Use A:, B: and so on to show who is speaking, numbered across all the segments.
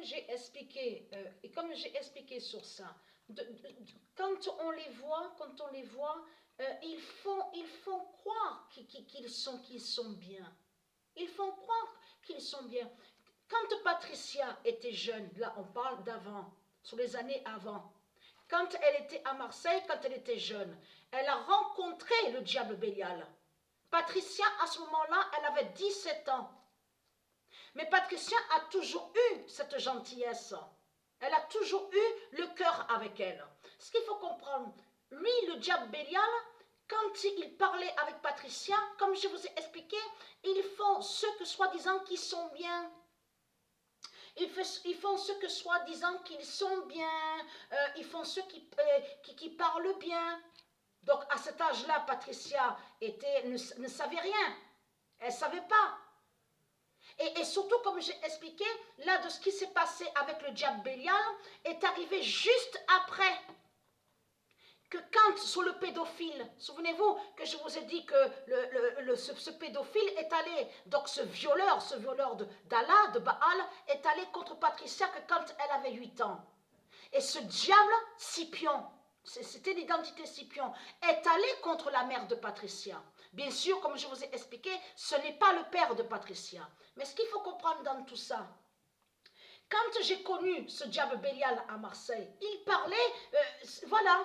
A: j'ai expliqué, et comme j'ai expliqué sur ça, quand on les voit, ils font croire qu'ils sont bien. Ils font croire qu'ils sont bien. Quand Patricia était jeune, là on parle d'avant, sur les années avant, quand elle était à Marseille, quand elle était jeune, elle a rencontré le diable Bélial. Patricia, à ce moment-là, elle avait 17 ans. Mais Patricia a toujours eu cette gentillesse. Elle a toujours eu le cœur avec elle. Ce qu'il faut comprendre, lui, le diable Bélial, quand il parlait avec Patricia, comme je vous ai expliqué, ils font ceux que soi-disant qui sont bien. Ils font ceux que soi-disant qu'ils sont bien. Ils font ceux qui parlent bien. Donc à cet âge-là, Patricia ne savait rien. Elle ne savait pas. Et surtout, comme j'ai expliqué, là, de ce qui s'est passé avec le diable Bélial, est arrivé juste après que quand, sur le pédophile, souvenez-vous que je vous ai dit que ce pédophile est allé, donc ce violeur d'Allah, de Baal, est allé contre Patricia que quand elle avait 8 ans. Et ce diable, Scipion, c'était l'identité Scipion, est allé contre la mère de Patricia. Bien sûr, comme je vous ai expliqué, ce n'est pas le père de Patricia. Mais ce qu'il faut comprendre dans tout ça, quand j'ai connu ce diable Bélial à Marseille, il parlait, voilà,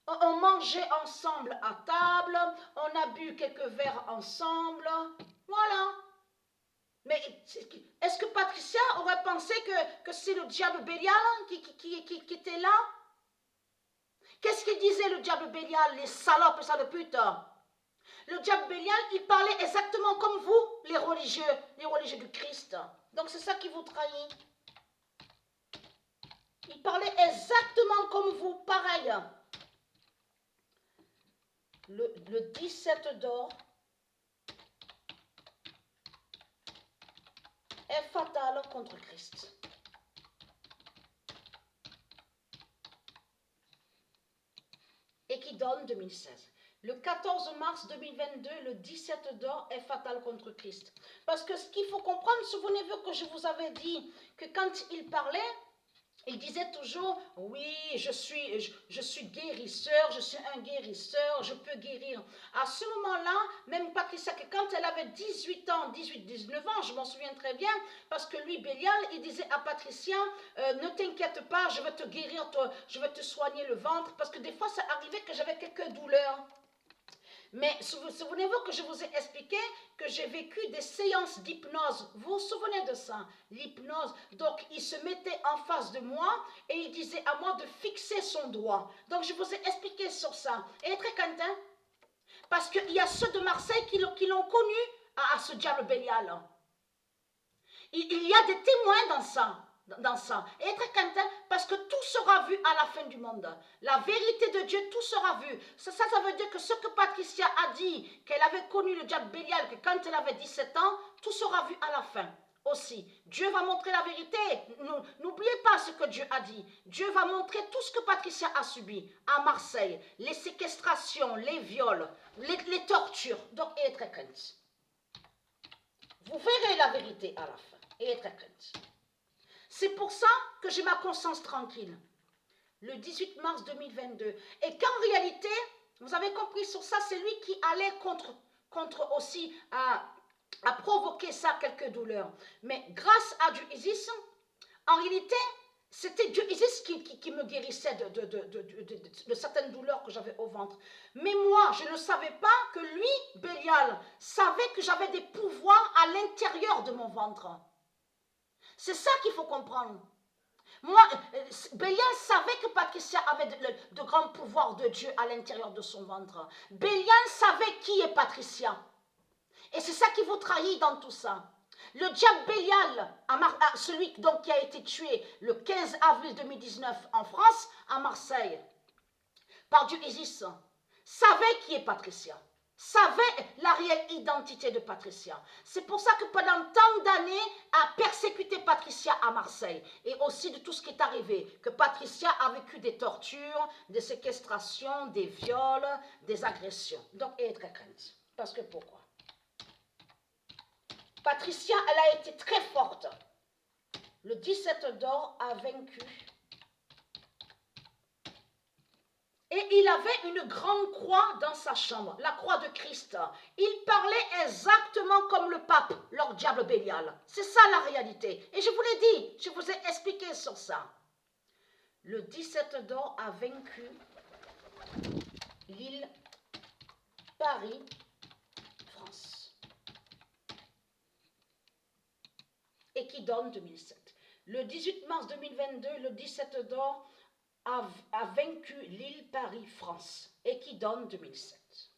A: on mangeait ensemble à table, on a bu quelques verres ensemble, voilà. Mais est-ce que Patricia aurait pensé que c'est le diable Bélial qui était là? Qu'est-ce qu'il disait le diable Bélial, les salopes et saloputes? Le diable Bélial, il parlait exactement comme vous, les religieux du Christ. Donc c'est ça qui vous trahit. Il parlait exactement comme vous, pareil. Le 17 d'or est fatal contre Christ. Et qui donne 2016. Le 14 mars 2022, le 17 d'or est fatal contre Christ. Parce que ce qu'il faut comprendre, souvenez-vous que je vous avais dit que quand il parlait, il disait toujours, oui, je suis guérisseur, je suis un guérisseur, je peux guérir. À ce moment-là, même Patricia, que quand elle avait 18 ans, 19 ans, je m'en souviens très bien, parce que lui, Bélial, il disait à Patricia, ne t'inquiète pas, je vais te guérir, je vais te soigner le ventre, parce que des fois, ça arrivait que j'avais quelques douleurs. Mais souvenez-vous que je vous ai expliqué que j'ai vécu des séances d'hypnose. Vous vous souvenez de ça? L'hypnose. Donc, il se mettait en face de moi et il disait à moi de fixer son doigt. Donc, je vous ai expliqué sur ça. Et très content. Parce qu'il y a ceux de Marseille qui l'ont connu à ce diable Bélial. Il y a des témoins dans ça. Et très content parce que tout sera vu à la fin du monde. La vérité de Dieu, tout sera vu. Ça veut dire que ce que Patricia a dit, qu'elle avait connu le diable Bélial, que quand elle avait 17 ans, tout sera vu à la fin aussi. Dieu va montrer la vérité. N'oubliez pas ce que Dieu a dit. Dieu va montrer tout ce que Patricia a subi à Marseille. Les séquestrations, les viols, les tortures. Donc, et très content. Vous verrez la vérité à la fin. Et très content. C'est pour ça que j'ai ma conscience tranquille. Le 18 mars 2022. Et qu'en réalité, vous avez compris sur ça, c'est lui qui allait contre aussi à provoquer ça, quelques douleurs. Mais grâce à Dieu Isis, en réalité, c'était Dieu Isis qui me guérissait de certaines douleurs que j'avais au ventre. Mais moi, je ne savais pas que lui, Bélial, savait que j'avais des pouvoirs à l'intérieur de mon ventre. C'est ça qu'il faut comprendre. Moi, Bélial savait que Patricia avait de grands pouvoirs de Dieu à l'intérieur de son ventre. Bélial savait qui est Patricia. Et c'est ça qui vous trahit dans tout ça. Le diable Bélial, celui donc qui a été tué le 15 avril 2019 en France, à Marseille, par Dieu Isis, savait qui est Patricia. Savait la réelle identité de Patricia. C'est pour ça que pendant tant d'années a persécuté Patricia à Marseille et aussi de tout ce qui est arrivé, que Patricia a vécu des tortures, des séquestrations, des viols, des agressions. Donc elle est très crainte. Parce que pourquoi? Patricia, elle a été très forte. Le 17 d'or a vaincu. Et il avait une grande croix dans sa chambre, la croix de Christ. Il parlait exactement comme le pape, leur diable Bélial. C'est ça la réalité. Et je vous l'ai dit, je vous ai expliqué sur ça. Le 17 d'or a vaincu l'île Paris, France. Et qui donne 2007. Le 18 mars 2022, le 17 d'or a vaincu l'île Paris, France. Et qui donne 2007.